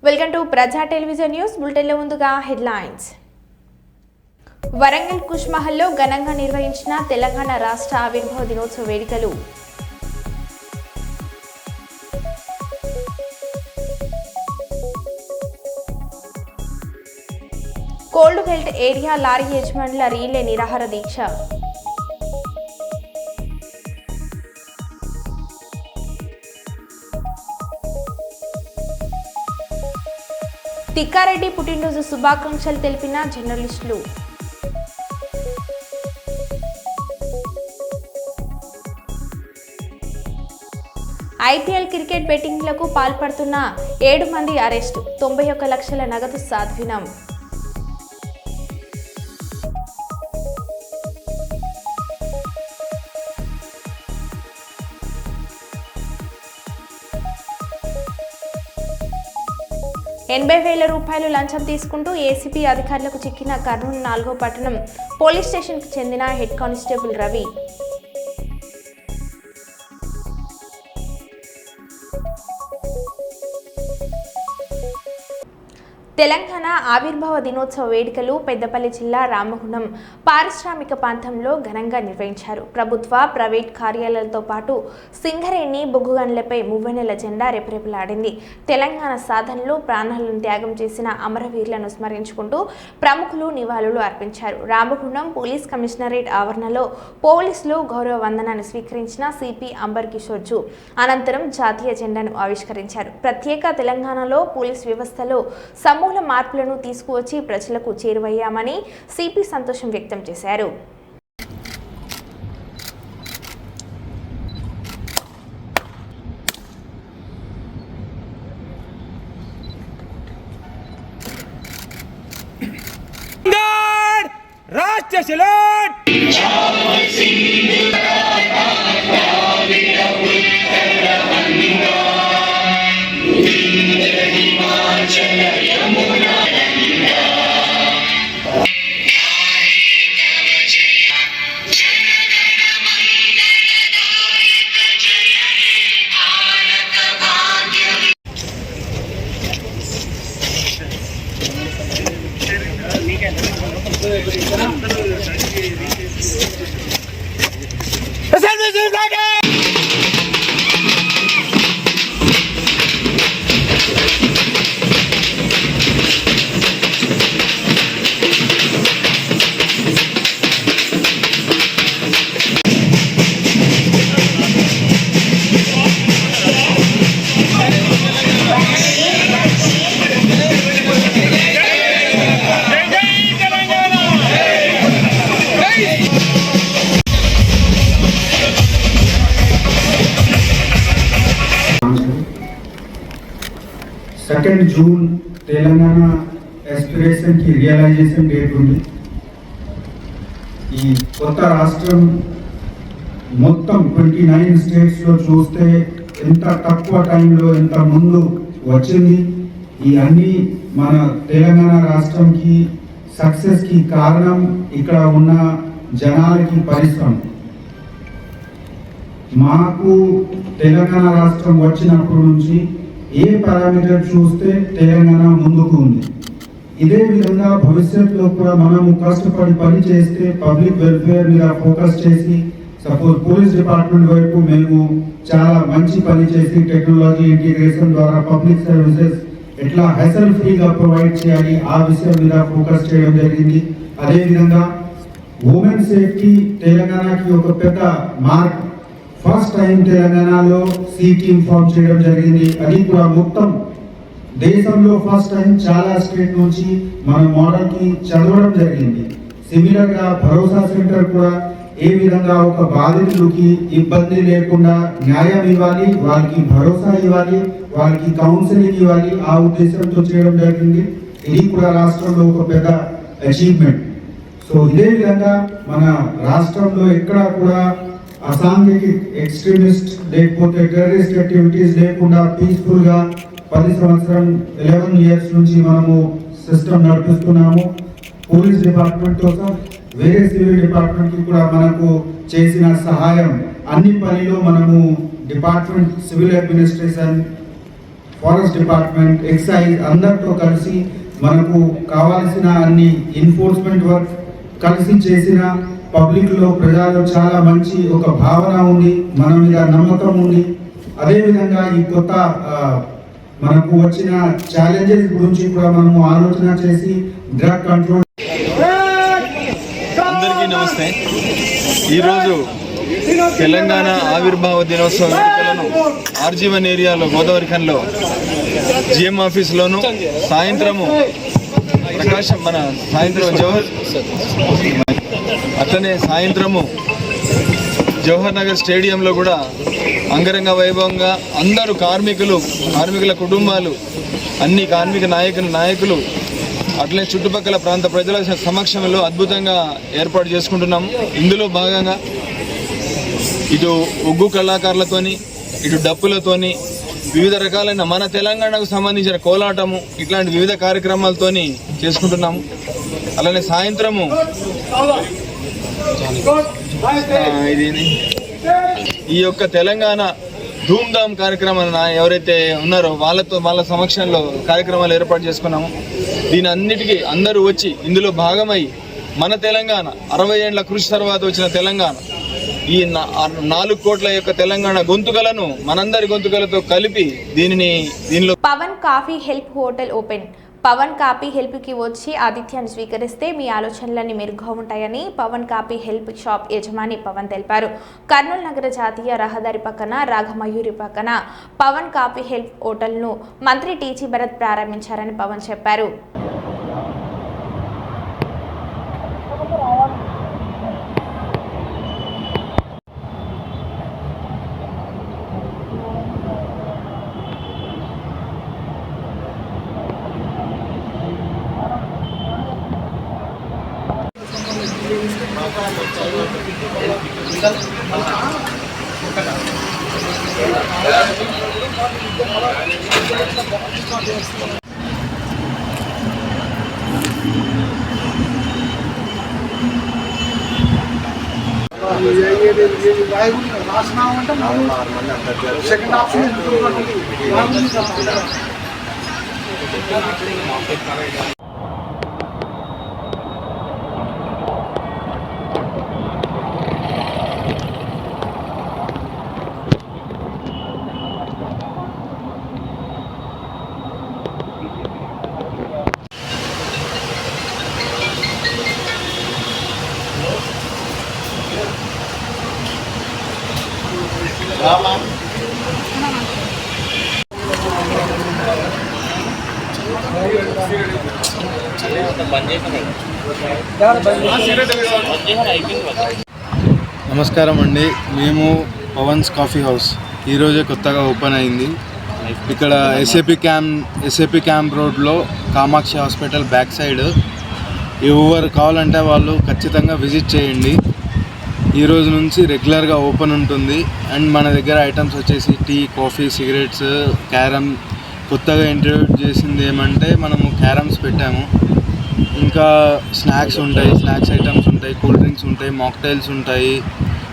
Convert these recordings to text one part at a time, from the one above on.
Welcome to ప్రజా television news బులెటిన్లో ముందుగా హెడ్లైన్స్. వరంగల్ కుష్ మహల్లో ఘనంగా నిర్వహించిన తెలంగాణ రాష్ట్ర ఆవిర్భావ దినోత్సవ వేడుకలు. కోల్డ్ బెల్ట్ ఏరియా లారీ యజమానుల రీలే నిరాహార దీక్ష. తిక్కారెడ్డి పుట్టినరోజు శుభాకాంక్షలు తెలిపిన జర్నలిస్టులు. ఐపీఎల్ క్రికెట్ బెట్టింగ్లకు పాల్పడుతున్న 7 మంది అరెస్టు, 91 లక్షల నగదు స్వాధీనం. ₹80,000 లంచం తీసుకుంటూ ఏసీబీ అధికారులకు చిక్కిన కర్నూలు 4వ పట్టణం పోలీస్ స్టేషన్కు చెందిన హెడ్ కానిస్టేబుల్ రవి. తెలంగాణ ఆవిర్భావ దినోత్సవ వేడుకలు పెద్దపల్లి జిల్లా రామగుండం పారిశ్రామిక ప్రాంతంలో ఘనంగా నిర్వహించారు. ప్రభుత్వ, ప్రైవేట్ కార్యాలయాలతో పాటు సింగరేణి, బొగ్గుగనులపై మువ్వెన్నెల జెండా రెపరెపలాడింది. తెలంగాణ సాధనలో ప్రాణాలను త్యాగం చేసిన అమరవీరులను స్మరించుకుంటూ ప్రముఖులు నివాళులు అర్పించారు. రామగుండం పోలీస్ కమిషనరేట్ ఆవరణలో పోలీసులు గౌరవ వందనాన్ని స్వీకరించిన సిపి అంబర్ కిషోర్ జూ అనంతరం జాతీయ జెండాను ఆవిష్కరించారు. ప్రత్యేక తెలంగాణలో పోలీస్ వ్యవస్థలో సమూల మార్పులను తీసుకువచ్చి ప్రజలకు చేరువయ్యామని సిపి సంతోషం వ్యక్తం చేశారు. జూన్ తెలంగాణ ఎస్పిరేషన్ కి రియలైజేషన్ డేట్ ఉంది. ఈ కొత్త రాష్ట్రం మొత్తం 29 స్టేట్స్ లో చూస్తే ఎంత తక్కువ టైంలో ఎంత ముందు వచ్చింది. ఈ అన్ని మన తెలంగాణ రాష్ట్రంకి సక్సెస్ కి కారణం ఇక్కడ ఉన్న జనాలకి పరిశ్రమ. మాకు తెలంగాణ రాష్ట్రం వచ్చినప్పటి నుంచి ఏ పారామీటర్ చూస్తే తెలంగాణ ముందుకు ఉంది. ఇదే విధంగా భవిష్యత్తులో కూడా మనము కష్టపడి పని చేస్తే పబ్లిక్ వెల్ఫేర్ మీద ఫోకస్ చేసి, సపోజ్ పోలీస్ డిపార్ట్మెంట్ వైపు మేము చాలా మంచి పని చేసి టెక్నాలజీ ఇంటిగ్రేషన్ ద్వారా పబ్లిక్ సర్వీసెస్ ఎట్లా హెసల్ ఫ్రీగా ప్రొవైడ్ చేయాలి ఆ విషయం మీద ఫోకస్ చేయడం జరిగింది. అదేవిధంగా ఉమెన్ సేఫ్టీ తెలంగాణకి ఒక పెద్ద మార్క్. ఫస్ట్ టైం తెలంగాణలో సి టీమ్ ఫామ్ చేయడం జరిగింది. అది కూడా మొత్తం దేశంలో ఫస్ట్ టైం చాలా స్టేట్ నుంచి మన మోడల్ కి చదవడం జరిగింది. సిమిలర్ గా భరోసా సెంటర్ కూడా ఏ విధంగా ఒక బాధితులకి ఇబ్బంది లేకుండా న్యాయం ఇవ్వాలి, వాళ్ళకి భరోసా ఇవ్వాలి, వాళ్ళకి కౌన్సిలింగ్ ఇవ్వాలి, ఆ ఉద్దేశంతో చేయడం జరిగింది. ఇది కూడా రాష్ట్రంలో ఒక పెద్ద అచీవ్మెంట్. సో ఇదే విధంగా మన రాష్ట్రంలో ఎక్కడ కూడా అసాంఘిక ఎక్స్ట్రీమిస్ట్ లేకపోతే టెర్రరిస్ట్ యాక్టివిటీస్ లేకుండా పీస్ఫుల్ గా 10 సంవత్సరం 11 ఇయర్స్ నుంచి మనము సిస్టమ్ నడిపిస్తున్నాము. పోలీస్ డిపార్ట్మెంట్ తో వేరే సివిల్ డిపార్ట్మెంట్ కి కూడా మనకు చేసిన సహాయం అన్ని పనిలో మనము department civil administration forest department, excise అందరితో కలిసి మనకు కావాల్సిన అన్ని ఎన్ఫోర్స్మెంట్ వర్క్ కలిసి చేసిన పబ్లిక్లో ప్రజలు చాలా మంచి ఒక భావన ఉంది, మన మీద నమ్మకం ఉంది. అదేవిధంగా ఈ కొత్త మనకు వచ్చిన ఛాలెంజెస్ గురించి కూడా మనము ఆలోచన చేసి డ్రగ్ కంట్రోల్. అందరికీ నమస్తే. ఈరోజు తెలంగాణ ఆవిర్భావ దినోత్సవ వేడుకలను ఆర్జీవన్ ఏరియాలో గోదావరిఖన్లో జిఎం ఆఫీస్లోను సాయంత్రము జవహర్ అట్లనే సాయంత్రము జవహర్ నగర్ స్టేడియంలో కూడా అంగరంగ వైభవంగా అందరూ కార్మికుల కుటుంబాలు, అన్ని కార్మిక నాయకులు అట్లనే చుట్టుపక్కల ప్రాంత ప్రజల సమక్షంలో అద్భుతంగా ఏర్పాటు చేసుకుంటున్నాము. ఇందులో భాగంగా ఇటు ఒగ్గు కళాకారులతోని, ఇటు డప్పులతోని, వివిధ రకాలైన మన తెలంగాణకు సంబంధించిన కోలాటము ఇట్లాంటి వివిధ కార్యక్రమాలతోని చేసుకుంటున్నాము. అలానే సాయంత్రము ఈ యొక్క తెలంగాణ ధూమ్ధామ్ కార్యక్రమాలు ఎవరైతే ఉన్నారో వాళ్ళ సమక్షంలో కార్యక్రమాలు ఏర్పాటు చేసుకున్నాము. దీని అన్నిటికీ అందరూ వచ్చి ఇందులో భాగమై మన తెలంగాణ 60 ఏళ్ల కృషి తర్వాత వచ్చిన తెలంగాణ, ఈ 4 కోట్ల యొక్క తెలంగాణ గొంతుకలను మనందరి గొంతుకలతో కలిపి దీనిలో Pawan coffee help hotel open. Pawan coffee హెల్ప్కి వచ్చి ఆతిథ్యాన్ని స్వీకరిస్తే మీ ఆలోచనలన్నీ మెరుగ్గా ఉంటాయని పవన్ కాఫీ హెల్ప్ షాప్ యజమాని పవన్ తెలిపారు. కర్నూలు నగర జాతీయ రహదారి పక్కన రాఘమయూరి పక్కన పవన్ కాఫీ హెల్ప్ హోటల్ను మంత్రి టీజీ భరత్ ప్రారంభించారని పవన్ చెప్పారు. సెకండ్ ఆప్షన్ నమస్కారం అండి. మేము పవన్స్ కాఫీ హౌస్ ఈరోజే కొత్తగా ఓపెన్ అయింది. ఇక్కడ ఎస్ఏపి క్యాంప్ రోడ్లో కామాక్షి హాస్పిటల్ బ్యాక్ సైడ్. ఎవరు కావాలంటే వాళ్ళు ఖచ్చితంగా విజిట్ చేయండి. ఈ రోజు నుంచి రెగ్యులర్గా ఓపెన్ ఉంటుంది. అండ్ మన దగ్గర ఐటమ్స్ వచ్చేసి టీ, కాఫీ, సిగరెట్స్, క్యారమ్. కొత్తగా ఇంట్రడ్యూస్ చేసింది ఏమంటే మనము క్యారమ్స్ పెట్టాము. ఇంకా స్నాక్స్ ఉంటాయి, స్నాక్స్ ఐటమ్స్ ఉంటాయి, కూల్ డ్రింక్స్ ఉంటాయి, మాక్టైల్స్ ఉంటాయి,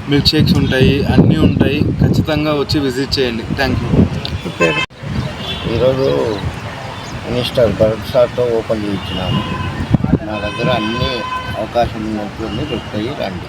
మిల్క్ షేక్స్ ఉంటాయి, అన్నీ ఉంటాయి. ఖచ్చితంగా వచ్చి విజిట్ చేయండి. Thank you. ఈరోజు మినిస్టర్ భరత్ సార్తో ఓపెన్ చేయించినాము. నా దగ్గర అన్ని అవకాశం ఉన్నటువంటి దొరుకుతాయి, రండి.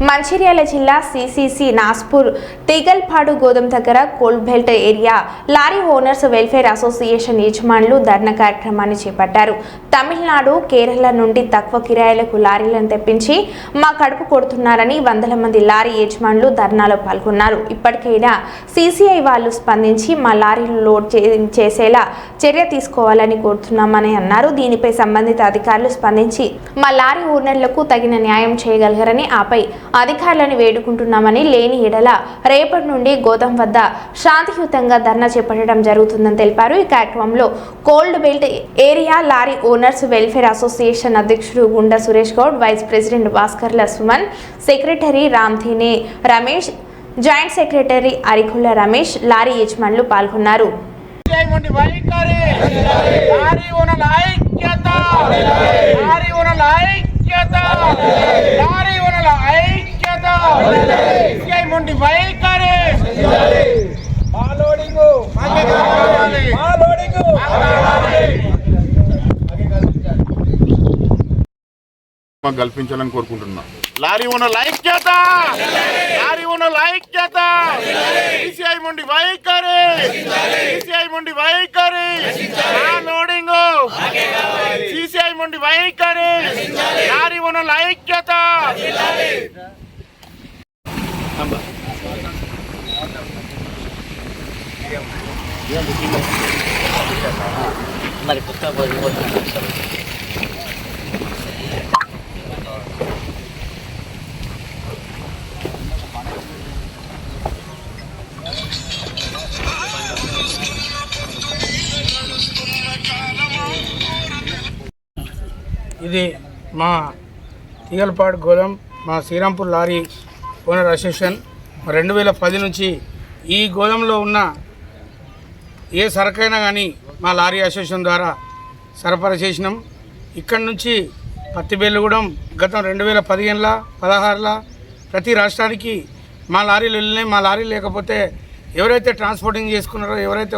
మంచిర్యాల జిల్లా సిసిసి నాస్పూర్ తీగల్పాడు గోదాం దగ్గర cold belt area lorry owners welfare association యజమానులు ధర్నా కార్యక్రమాన్ని చేపట్టారు. తమిళనాడు, కేరళ నుండి తక్కువ కిరాయిలకు లారీలను తెప్పించి మా కడుపు కొడుతున్నారని వందల మంది లారీ యజమానులు ధర్నాలో పాల్గొన్నారు. ఇప్పటికైనా సిసిఐ వాళ్ళు స్పందించి మా లారీలు లోడ్ చేసేలా చర్య తీసుకోవాలని కోరుతున్నామని అన్నారు. దీనిపై సంబంధిత అధికారులు స్పందించి మా లారీ ఓనర్లకు తగిన న్యాయం చేయగలగరని, ఆపై అధికారులను వేడుకుంటున్నామని, లేని ఎడల రేపటి నుండి గోదాం వద్ద శాంతియుతంగా ధర్నా చేపట్టడం జరుగుతుందని తెలిపారు. ఈ కార్యక్రమంలో cold belt area lorry owners welfare association అధ్యక్షుడు Gunda Suresh Goud, vice president Bhaskarla Suman, secretary రామ్థేనే Ramesh, joint secretary Arikula Ramesh, lorry యజమానులు పాల్గొన్నారు. మాకు కల్పించాలని కోరుకుంటున్నాం. లారీ ఓనర్ల ఐక్యత, లారీ ఓనర్ల ఐక్యత, సిసిఐ మొండి వైఖరి, సిసిఐ మొండి వైఖరి, లోడింగ్ సిసిఐ మొండి వైఖరి, లారీ ఓనర్ల ఐక్యత. మరి పుస్తకం ఇది మా తీగలపాడు గోదాం మా శ్రీరాంపూర్ లారీ ఓనర్ అసోసియేషన్ 2010 నుంచి ఈ గోదాంలో ఉన్న ఏ సరకైనా కానీ మా లారీ అసోసియేషన్ ద్వారా సరఫరా చేసినాం. ఇక్కడి నుంచి పత్తి బేళ్ళగూడెం గతం 2015 16 ప్రతి రాష్ట్రానికి మా లారీలు వెళ్ళినాయి. మా లారీలు లేకపోతే ఎవరైతే ట్రాన్స్పోర్టింగ్ చేసుకున్నారో, ఎవరైతే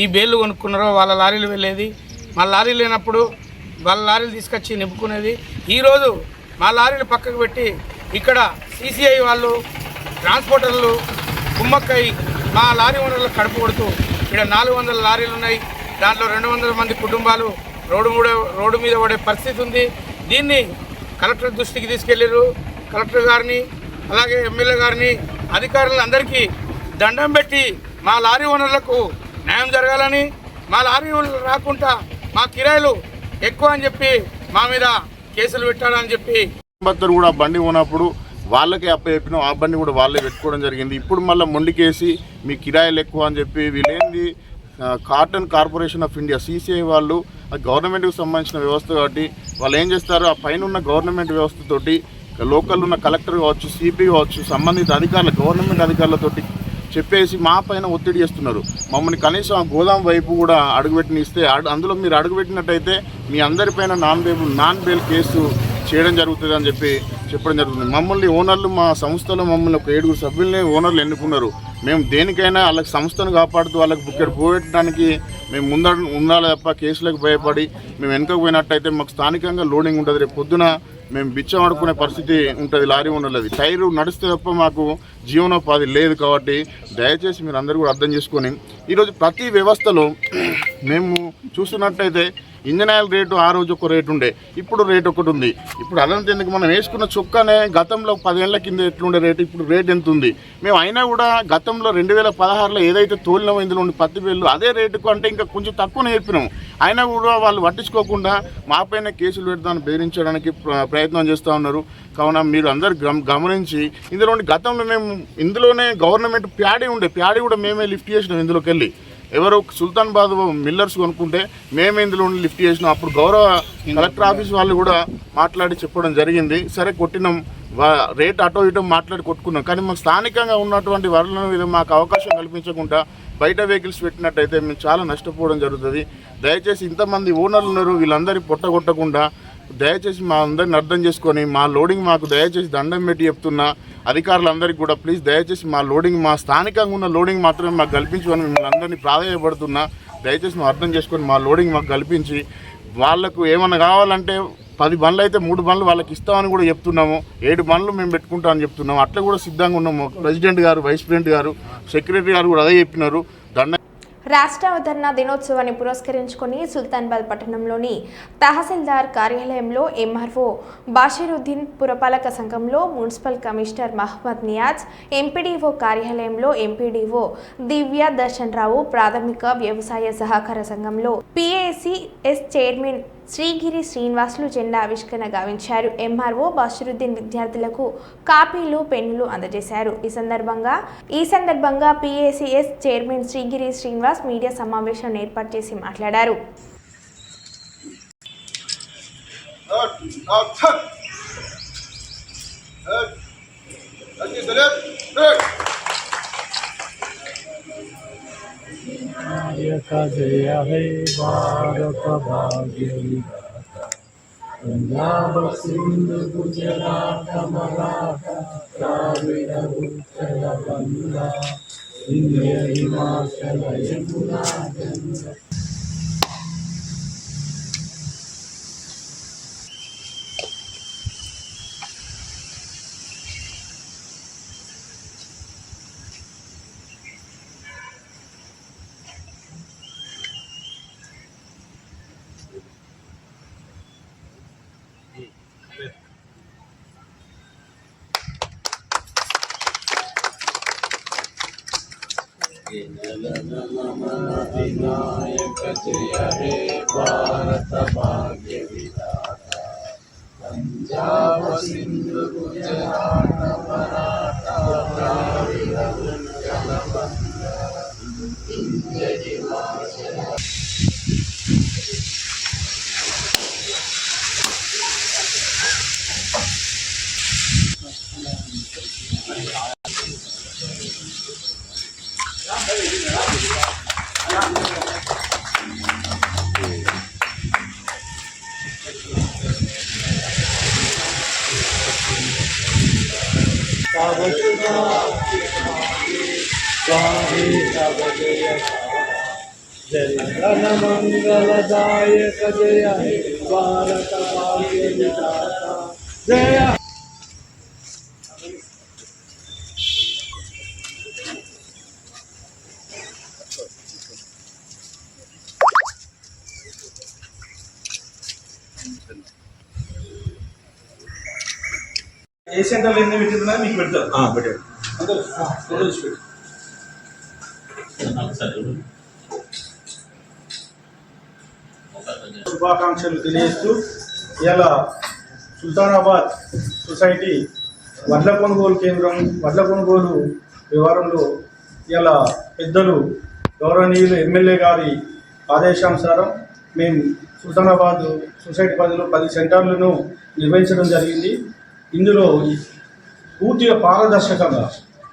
ఈ బేళ్ళు కొనుక్కున్నారో వాళ్ళ లారీలు వెళ్ళేది. మా లారీలు లేనప్పుడు వాళ్ళ లారీలు తీసుకొచ్చి నింపుకునేది. ఈరోజు మా లారీలు పక్కకు పెట్టి ఇక్కడ సిసిఐ వాళ్ళు ట్రాన్స్పోర్టర్లు కుమ్మక్కై మా లారీ ఓనర్లకు కడుపు కొడుతూ ఇక్కడ 400 లారీలు ఉన్నాయి. దాంట్లో 200 మంది కుటుంబాలు రోడ్డు మీద పడే పరిస్థితి ఉంది. దీన్ని కలెక్టర్ దృష్టికి తీసుకెళ్ళారు. కలెక్టర్ గారిని అలాగే ఎమ్మెల్యే గారిని అధికారులందరికీ దండం పెట్టి మా లారీ ఓనర్లకు న్యాయం జరగాలని, మా లారీ ఓనర్లు రాకుండా మా కిరాయిలు ఎక్కువ అని చెప్పి మా మీద కేసులు పెట్టాలని చెప్పి కూడా బండి ఉన్నప్పుడు వాళ్ళకే అప్పచెప్పినాం. ఆ బండి కూడా వాళ్ళే పెట్టుకోవడం జరిగింది. ఇప్పుడు మళ్ళీ మొండికేసి మీ కిరాయిలు ఎక్కువ అని చెప్పి వీళ్ళేంది Cotton Corporation of India CCI వాళ్ళు గవర్నమెంట్కి సంబంధించిన వ్యవస్థ కాబట్టి వాళ్ళు ఏం చేస్తారు, ఆ పైన ఉన్న గవర్నమెంట్ వ్యవస్థతోటి లోకల్ ఉన్న కలెక్టర్ కావచ్చు, సిపి కావచ్చు, సంబంధిత అధికారులు గవర్నమెంట్ అధికారులతోటి చెప్పేసి మా పైన ఒత్తిడి చేస్తున్నారు. మమ్మల్ని కనీసం ఆ గోదాం వైపు కూడా అడుగుపెట్టినిస్తే అందులో మీరు అడుగుపెట్టినట్టయితే మీ అందరిపైన నాన్ బెయిల్ కేసు చేయడం జరుగుతుంది అని చెప్పడం జరుగుతుంది. మమ్మల్ని ఓనర్లు మా సంస్థలో మమ్మల్ని ఒక 7 సభ్యుల్ని ఓనర్లు ఎన్నుకున్నారు. మేము దేనికైనా వాళ్ళకి సంస్థను కాపాడుతూ వాళ్ళకి బుక్కెట్ పోగొట్టడానికి మేము ఉండాలి తప్ప కేసులకు భయపడి మేము వెనకకు పోయినట్టయితే మాకు స్థానికంగా లోడింగ్ ఉంటుంది. రేపు పొద్దున మేము బిచ్చం ఆడుకునే పరిస్థితి ఉంటుంది. లారీ ఓనర్లది టైరు నడిస్తే తప్ప మాకు జీవనోపాధి లేదు. కాబట్టి దయచేసి మీరు అందరూ కూడా అర్థం చేసుకొని ఈరోజు ప్రతి వ్యవస్థలో మేము చూస్తున్నట్టయితే ఇంజన్ ఆయిల్ రేటు ఆ రోజు ఒక రేటు ఉండే, ఇప్పుడు రేట్ ఒకటి ఉంది. ఇప్పుడు అదంతా ఎందుకు, మనం వేసుకున్న చొక్కానే గతంలో 10 ఏళ్ల కింద ఎట్లుండే రేటు ఇప్పుడు రేట్ ఎంత ఉంది. మేము అయినా కూడా గతంలో 2016లో ఏదైతే తోలినో ఇందులో ఉండి పత్తి బిల్లు అదే రేటుకు అంటే ఇంకా కొంచెం తక్కువ నేర్పినాం. అయినా కూడా వాళ్ళు పట్టించుకోకుండా మాపైన కేసులు పెడతాను బెదిరించడానికి ప్రయత్నం చేస్తూ ఉన్నారు. కావున మీరు అందరు గమనించి గతంలో మేము ఇందులోనే గవర్నమెంట్ ప్యాడీ ఉండే, ప్యాడీ కూడా మేమే లిఫ్ట్ చేసినాం. ఇందులోకి వెళ్ళి ఎవరు సుల్తాన్బాద్ మిల్లర్స్ కొనుక్కుంటే మేమే ఇందులో లిఫ్ట్ చేసినాం. అప్పుడు గౌరవ కలెక్టర్ ఆఫీస్ వాళ్ళు కూడా మాట్లాడి చెప్పడం జరిగింది. సరే కొట్టినాం, రేట్ అటో ఇటో మాట్లాడి కొట్టుకున్నాం. కానీ మాకు స్థానికంగా ఉన్నటువంటి వరల మీద మాకు అవకాశం కల్పించకుండా బయట వెహికల్స్ పెట్టినట్టయితే మేము చాలా నష్టపోవడం జరుగుతుంది. దయచేసి ఇంతమంది ఓనర్లు ఉన్నారు, వీళ్ళందరినీ పొట్టగొట్టకుండా దయచేసి మా అందరిని అర్థం చేసుకొని మా లోడింగ్ మాకు దయచేసి దండం పెట్టి చెప్తున్నా అధికారులందరికీ కూడా ప్లీజ్ దయచేసి మా లోడింగ్ మా స్థానికంగా ఉన్న లోడింగ్ మాత్రమే మాకు కల్పించుకొని మిమ్మల్ని అందరినీ ప్రాధాన్యపడుతున్నా. దయచేసి మేము అర్థం చేసుకొని మా లోడింగ్ మాకు కల్పించి వాళ్ళకు ఏమన్నా కావాలంటే 10 బండ్లు అయితే 3 బండ్లు వాళ్ళకి ఇస్తామని కూడా చెప్తున్నాము. 7 బండ్లు మేము పెట్టుకుంటామని చెప్తున్నాము. అట్లా కూడా సిద్ధంగా ఉన్నాము. ప్రెసిడెంట్ గారు, వైస్ ప్రెసిడెంట్ గారు, సెక్రటరీ గారు కూడా అదే చెప్పినారు. రాష్ట్ర అవతరణ దినోత్సవాన్ని పురస్కరించుకొని సుల్తాన్బాద్ పట్టణంలోని తహసీల్దార్ కార్యాలయంలో ఎంఆర్ఓ బాషీరుద్దీన్, పురపాలక సంఘంలో municipal commissioner Mohammed Niaz, MPDO కార్యాలయంలో ఎంపీడీఓ దివ్య దర్శన్ రావు, ప్రాథమిక వ్యవసాయ సహకార సంఘంలో పిఏసిఎస్ చైర్మన్ శ్రీగిరి శ్రీనివాసులు జెండా ఆవిష్కరణ గావించారు. ఎంఆర్ఓ బాషీరుద్దీన్ విద్యార్థులకు కాపీలు, పెన్నులు అందజేశారు. ఈ సందర్భంగా PACS chairman Srigiri Srinivas media సమావేశం ఏర్పాటు చేసి మాట్లాడారు. जय हे भारत भाग्य पंजाब सिंध गुजरात मराठा द्राविड उत्कल बंगा ఇంద్రియ హిమాచల యమునా గంగా. వినాయక జయ హే భారత భాగ్య విధాత పంజాబ సింధు గుజరాత మరాఠా ద్రావిడ ఉత్కల వంగ ఇంద్రియ హిమాచల. జన మంగళదాయక జయ హే భారత భాగ్య విధాత జయ. ఏ సెంటర్లో ఎన్ని పెట్టిందా మీకు పెడతారు పెట్టాడు అందరూ ఫోటోస్ పెట్టు. శుభాకాంక్షలు తెలియజేస్తూ ఇలా సుల్తానాబాద్ సొసైటీ వడ్ల కొనుగోలు కేంద్రం వడ్ల కొనుగోలు వ్యవహారంలో ఇలా పెద్దలు గౌరవనీయులు ఎమ్మెల్యే గారి ఆదేశానుసారం మేము సుల్తానాబాద్ సొసైటీ పరిధిలో 10 సెంటర్లను నిర్వహించడం జరిగింది. ఇందులో పూర్తిగా పారదర్శకంగా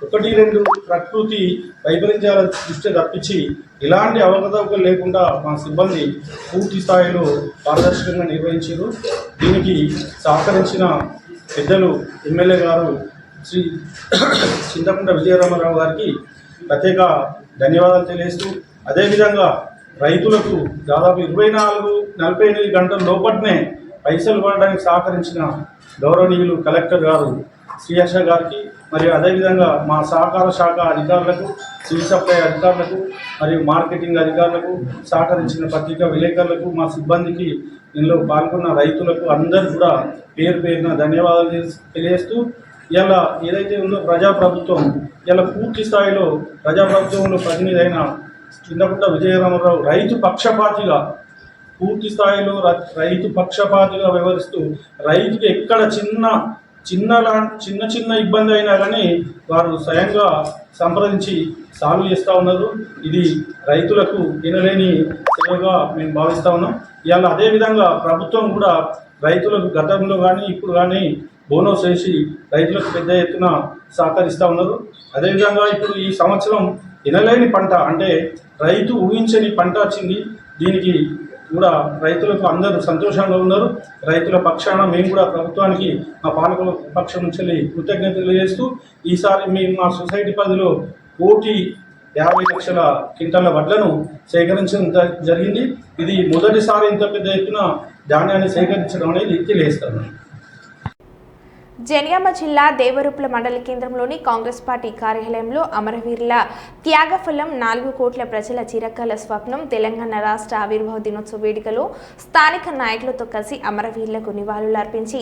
1-2 ప్రకృతి వైపరీత్యాల దృష్టి తప్పించి ఎలాంటి అవకతవకలు లేకుండా మా సిబ్బంది పూర్తి స్థాయిలో పారదర్శకంగా నిర్వహించారు. దీనికి సహకరించిన పెద్దలు ఎమ్మెల్యే గారు శ్రీ చింతకుంట విజయరామారావు గారికి ప్రత్యేక ధన్యవాదాలు తెలియజేస్తూ, అదేవిధంగా రైతులకు దాదాపు 24-48 గంటల లోపట్నే పైసలు పడడానికి సహకరించిన గౌరవనీయులు కలెక్టర్ గారు శ్రీహర్ష గారికి, మరియు అదేవిధంగా మా సహకార శాఖ అధికారులకు, సివిల్ సప్లై అధికారులకు, మరియు మార్కెటింగ్ అధికారులకు, సహకరించిన పత్రికా విలేకరులకు, మా సిబ్బందికి, ఇందులో పాల్గొన్న రైతులకు అందరూ కూడా పేరు పేరున ధన్యవాదాలు తెలియజేస్తూ, ఇలా ఏదైతే ఉందో ప్రజాప్రభుత్వం, ఇలా పూర్తి స్థాయిలో ప్రజాప్రభుత్వంలో ప్రతినిధి అయిన చింతకుంట విజయరామారావు రైతు పక్షపాతిగా పూర్తి స్థాయిలో రైతు పక్షపాతిగా వ్యవహరిస్తూ, రైతుకి ఎక్కడ చిన్న ఇబ్బంది అయినా కానీ వారు స్వయంగా సంప్రదించి సాల్వ్ చేస్తూ ఉన్నారు. ఇది రైతులకు వినలేని సేవగా మేము భావిస్తూ ఉన్నాం. ఇవాళ అదేవిధంగా ప్రభుత్వం కూడా రైతులకు గతంలో కానీ ఇప్పుడు కానీ బోనస్ వేసి రైతులకు పెద్ద ఎత్తున సహకరిస్తూ ఉన్నారు. అదేవిధంగా ఇప్పుడు ఈ సంవత్సరం వినలేని పంట, అంటే రైతు ఊహించని పంట వచ్చింది. దీనికి కూడా రైతులకు అందరూ సంతోషంగా ఉన్నారు. రైతుల పక్షాన మేము కూడా ప్రభుత్వానికి మా పాలకుల పక్షం నుంచి కృతజ్ఞతలు తెలియజేస్తూ, ఈసారి మేము మా సొసైటీ పరిధిలో 1,50,00,000 క్వింటాల వడ్లను సేకరించడం జరిగింది. ఇది మొదటిసారి ఇంత పెద్ద ఎత్తున ధాన్యాన్ని సేకరించడం అనేది తెలియజేస్తాను. జనగామ జిల్లా దేవరూపల మండల కేంద్రంలోని కాంగ్రెస్ పార్టీ కార్యాలయంలో అమరవీరుల త్యాగఫలం 4 కోట్ల ప్రజల చిరకాల స్వప్నం తెలంగాణ రాష్ట్ర ఆవిర్భావ దినోత్సవ వేడుకలో స్థానిక నాయకులతో కలిసి అమరవీరులకు నివాళులర్పించి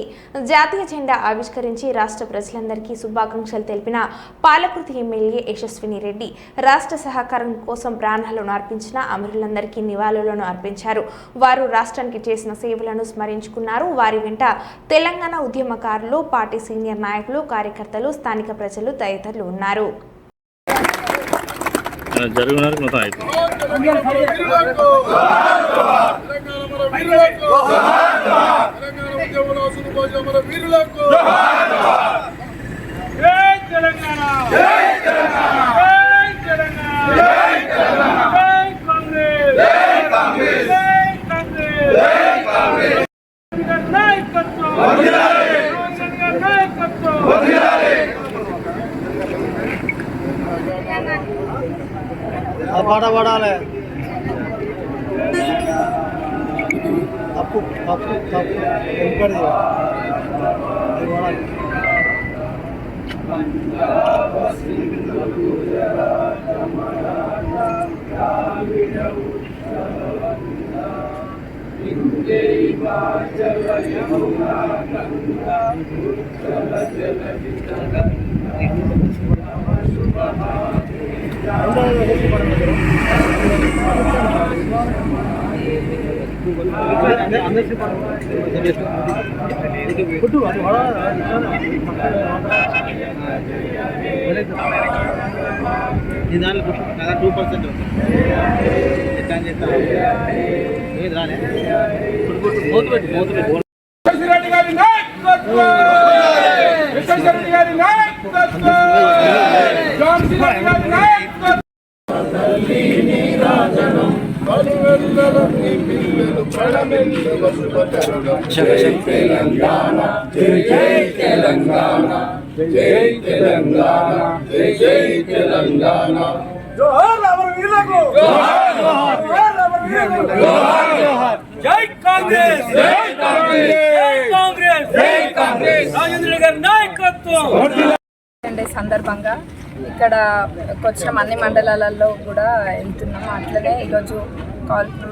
జాతీయ జెండా ఆవిష్కరించి రాష్ట్ర ప్రజలందరికీ శుభాకాంక్షలు తెలిపిన పాలకుర్తి ఎమ్మెల్యే యశస్విని రెడ్డి రాష్ట్ర సహకారం కోసం ప్రాణాలను అర్పించిన అమరులందరికీ నివాళులను అర్పించారు. వారు రాష్ట్రానికి చేసిన సేవలను స్మరించుకున్నారు. వారి వెంట తెలంగాణ ఉద్యమకారులు, పార్టీ సీనియర్ నాయకులు, కార్యకర్తలు, స్థానిక ప్రజలు తదితరులు ఉన్నారు. పాట పాడాలి. తప్పు తప్పు తప్పు వెనుకడిది అది పాడాలి. సందర్భంగా ఇక్కడ వచ్చిన అన్ని మండలాలలో కూడా వెళ్తున్నాం. అట్లనే ఈరోజు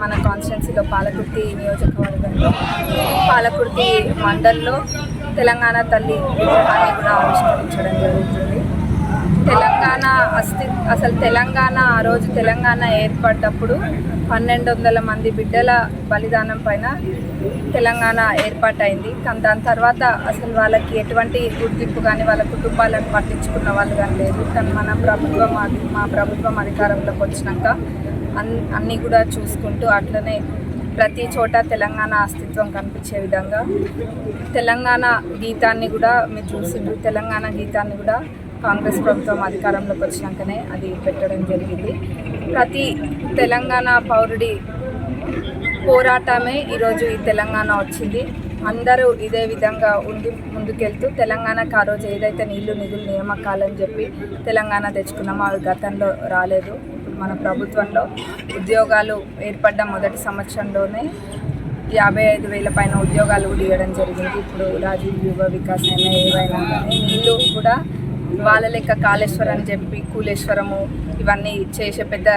మన కాన్స్టిట్యున్సీలో పాలకుర్తి నియోజకవర్గంలో పాలకుర్తి మండల్లో తెలంగాణ తల్లి విగ్రహాన్ని కూడా ఆవిష్కరించడం జరుగుతుంది. అసలు తెలంగాణ ఆ రోజు తెలంగాణ ఏర్పడ్డప్పుడు 1200 మంది బిడ్డల బలిదానం పైన తెలంగాణ ఏర్పాటైంది. కానీ దాని తర్వాత అసలు వాళ్ళకి ఎటువంటి గుర్తింపు కానీ వాళ్ళ కుటుంబాలను పట్టించుకున్న వాళ్ళు కానీ లేదు. కానీ మా ప్రభుత్వం అధికారంలోకి వచ్చినాక అన్నీ కూడా చూసుకుంటూ అట్లనే ప్రతి చోట తెలంగాణ అస్తిత్వం కనిపించే విధంగా తెలంగాణ గీతాన్ని కూడా మీరు చూసిండ్రు. తెలంగాణ గీతాన్ని కూడా కాంగ్రెస్ ప్రభుత్వం అధికారంలోకి వచ్చినాకనే అది పెట్టడం జరిగింది. ప్రతి తెలంగాణ పౌరుడి పోరాటమే ఈరోజు ఈ తెలంగాణ వచ్చింది. అందరూ ఇదే విధంగా ముందుకెళ్తూ తెలంగాణకు ఆ రోజు ఏదైతే నీళ్లు నిధులు నియామకాలని చెప్పి తెలంగాణ తెచ్చుకున్నామో అవి గతంలో రాలేదు. ఇప్పుడు మన ప్రభుత్వంలో ఉద్యోగాలు ఏర్పడ్డ మొదటి సంవత్సరంలోనే 55,000 పైన ఉద్యోగాలు కూడా ఇవ్వడం జరిగింది. ఇప్పుడు రాజీవ్ యువ వికాస్ అయినా ఏవైనా కానీ నీళ్ళు కూడా వాళ్ళ లెక్క కాళేశ్వరం అని చెప్పి కూలేశ్వరము ఇవన్నీ చేసే పెద్ద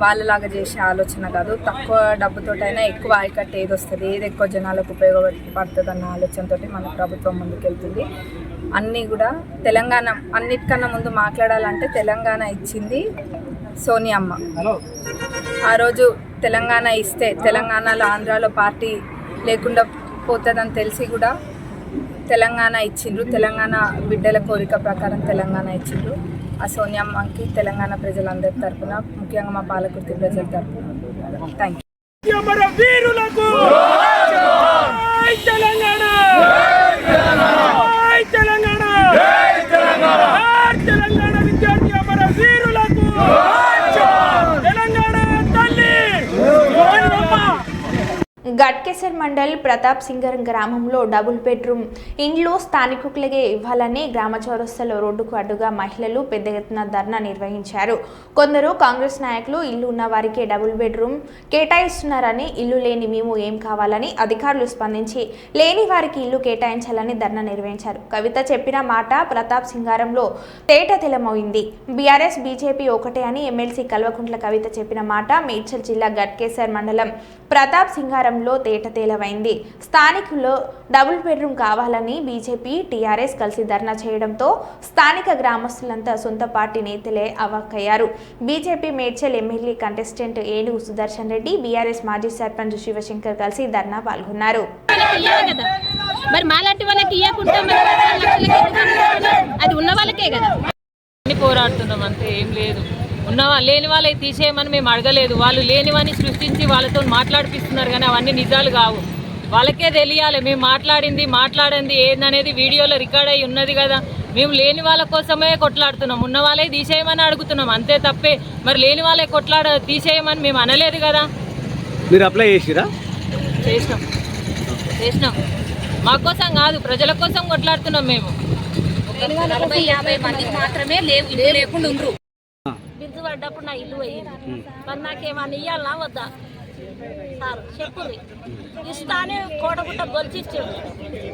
వాళ్ళలాగా చేసే ఆలోచన కాదు. తక్కువ డబ్బుతోటైనా ఎక్కువ ఆయకట్టు ఏది వస్తుంది, ఏది ఎక్కువ జనాలకు ఉపయోగపడుతుంది అన్న ఆలోచనతో మన ప్రభుత్వం ముందుకెళ్తుంది. అన్నీ కూడా తెలంగాణ అన్నిటికన్నా ముందు మాట్లాడాలంటే తెలంగాణ ఇచ్చింది సోనియమ్మ. ఆ రోజు తెలంగాణ ఇస్తే తెలంగాణలో ఆంధ్రాలో పార్టీ లేకుండా పోతుందని తెలిసి కూడా తెలంగాణ ఇచ్చిండ్రు. తెలంగాణ బిడ్డల కోరిక ప్రకారం తెలంగాణ ఇచ్చిండ్రు. ఆ సోనియమ్మకి తెలంగాణ ప్రజలందరి తరఫున ముఖ్యంగా మా పాలకుర్తి ప్రజల తరఫున థ్యాంక్ గట్కేసర్ మండల్ ప్రతాప్ సింగర్ గ్రామంలో డబుల్ బెడ్రూమ్ ఇండ్లు స్థానికులకే ఇవ్వాలని గ్రామ చౌరస్తాలో రోడ్డుకు అడ్డుగా మహిళలు పెద్ద ఎత్తున ధర్నా నిర్వహించారు. కొందరు కాంగ్రెస్ నాయకులు ఇల్లు ఉన్న వారికే డబుల్ బెడ్రూమ్ కేటాయిస్తున్నారని, ఇల్లు లేని మేము ఏం కావాలని అధికారులు స్పందించి లేని వారికి ఇల్లు కేటాయించాలని ధర్నా నిర్వహించారు. కవిత చెప్పిన మాట ప్రతాప్ సింగారంలో తేట తెలమైంది. బీఆర్ఎస్ బీజేపీ ఒకటే అని ఎమ్మెల్సీ కల్వకుంట్ల కవిత చెప్పిన మాట మేడ్చల్ జిల్లా గట్కేసర్ మండలం ప్రతాప్ సింగారంలో తేట తేలమైంది. స్థానికుల్లో డబుల్ బెడ్రూమ్ కావాలని బీజేపీ టీఆర్ఎస్ కలిసి ధర్నా చేయడంతో స్థానిక గ్రామస్తులంతా సొంత పార్టీ నేతలే అవాక్కయ్యారు. బీజేపీ మేడ్చల్ ఎమ్మెల్యే కంటెస్టెంట్ ఏనుగు సుదర్శన్ రెడ్డి, బీఆర్ఎస్ మాజీ సర్పంచ్ శివశంకర్ కలిసి ధర్నా పాల్గొన్నారు. పోరాడుతున్నాం అంతే, ఏం లేదు. లేని వాళ్ళకి తీసేయమని మేము అడగలేదు. వాళ్ళు లేనివని సృష్టించి వాళ్ళతో మాట్లాడిపిస్తున్నారు, కానీ అవన్నీ నిజాలు కావు. వాళ్ళకే తెలియాలి మేము మాట్లాడింది ఏందనేది వీడియోలో రికార్డ్ అయ్యి ఉన్నది కదా. మేము లేని వాళ్ళ కోసమే కొట్లాడుతున్నాం, ఉన్న వాళ్ళే తీసేయమని అడుగుతున్నాం అంతే తప్పే. మరి లేని వాళ్ళే తీసేయమని మేము అనలేదు కదా. మీరు అప్లై చేసిరా? చేసినాం. మా కోసం కాదు, ప్రజల కోసం కొట్లాడుతున్నాం మేము. 40-50 మందికి మాత్రమే లేకుండా ఫీజు పడ్డప్పుడు నా ఇల్లు పోయింది. మరి నాకేమన్నా ఇవ్వాలనా వద్దా సార్ చెప్పుర్రి. ఇస్తానే కోటగుట్ట గొలిచిచ్చాడు.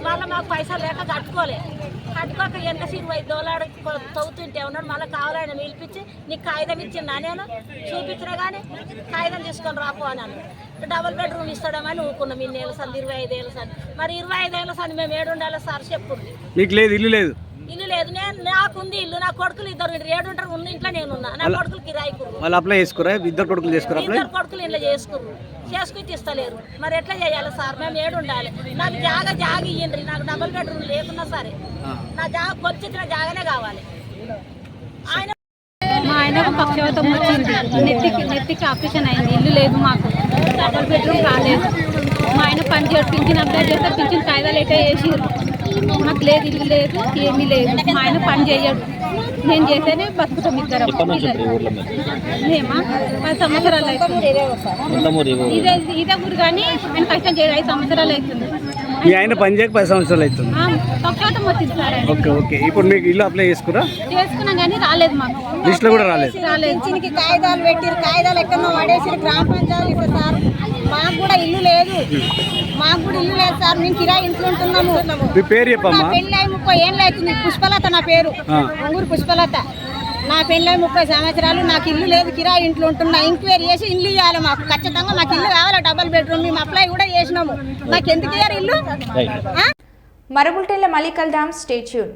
మళ్ళీ మాకు పైసలు లేక కట్టుకోక ఎంత సిరువై దోలాడు తవ్వుతుంటే ఉన్నాడు. మళ్ళీ కావాలని పిలిపించి నీకు కాగితం ఇచ్చిందా నేను చూపించినా కానీ కాగితం తీసుకొని రాపో అని డబుల్ బెడ్రూమ్ ఇస్తాడమని ఊరుకున్నాం. 2 ఏళ్ళ సార్ 25 ఏళ్ళ సార్. మరి 25 ఏళ్ళ సార్ మేము ఏడుండాలి సార్ చెప్పుర్రి. మీకు లేదు ఇల్లు లేదు? ఇల్లు లేదు. నాకుంది ఇల్లు. నా కొడుకులు 2 ఏడుంటారు. ఉన్న ఇంట్లో నేనున్నా. నా కొడుకులు కిరాయికుర్రు. వాళ్ళు అప్లై చేసుకురా? 2 కొడుకులు చేసుకురా? 2 కొడుకులు ఇంట్లో చేసుకుని ఇస్తలేరు. మరి ఎట్లా చేయాలి సార్? మేము ఏడు ఉండాలి. నాకు జాగ ఇయ్యండి. నాకు డబుల్ బెడ్రూమ్ లేకున్నా సరే నా కొలిచిన జాగానే కావాలి. ఆయన మా ఆయనకు పక్షవాతం వచ్చింది. నెత్తికి ఆపరేషన్ అయింది. ఇల్లు లేదు మాకు. డబుల్ బెడ్రూమ్ రాలేదు. మా ఆయన పని చేయడు. పింఛన్ అప్లై చేస్తే పింఛన్ కాయిదాలు ఎట్లా చేసిర్రు. మాకు లేదు, ఇల్లు లేదు, ఏమీ లేదు. మా ఆయన పని చేయడు. నేను చేస్తేనే బతుకుతాం ఇద్దరం. మేమా 10 సంవత్సరాలు అవుతుంది. ఇదే ఊరు కానీ ఆయన కష్టం చేయడు. 5 సంవత్సరాలు అవుతుంది. మీ ఆయన పని చేయక 10 సంవత్సరాలు అవుతుంది. పక్షవాతం వచ్చింది సార్. ఓకే. ఇప్పుడు మీకు ఇల్లు అప్లై చేసుకున్నాం కానీ రాలేదు. మాకు లిస్ట్లో కూడా రాలేదు. పింఛన్కి కాగితాలు పెట్టిరు. కాగితాలు ఎక్కడో పడేసిరు. గ్రామ పంచాయతీ సార్. మాకు కూడా ఇల్లు లేదు సార్. మేము కిరాయి ఇంట్లో ఉంటున్నాము. మీ పేరు చెప్పమ్మా? పెళ్ళి 30 ఏళ్ళు అవుతుంది. పుష్పలత నా పేరు. ఊరు పుష్పలత. నా పెళ్ళి 30 సంవత్సరాలు. నాకు ఇల్లు లేదు. కిరాయి ఇంట్లో ఉంటున్నా. ఎంక్వైరీ చేసి ఇల్లు ఇవ్వాలి మాకు. ఖచ్చితంగా మాకు ఇల్లు కావాలి. డబుల్ బెడ్రూమ్ మేము అప్లై కూడా చేసినాము. మాకు ఎందుకు ఇయ్యారు ఇల్లు? మరో బులెటిన్లో మళ్ళీ కలుద్దాం. Stay tune.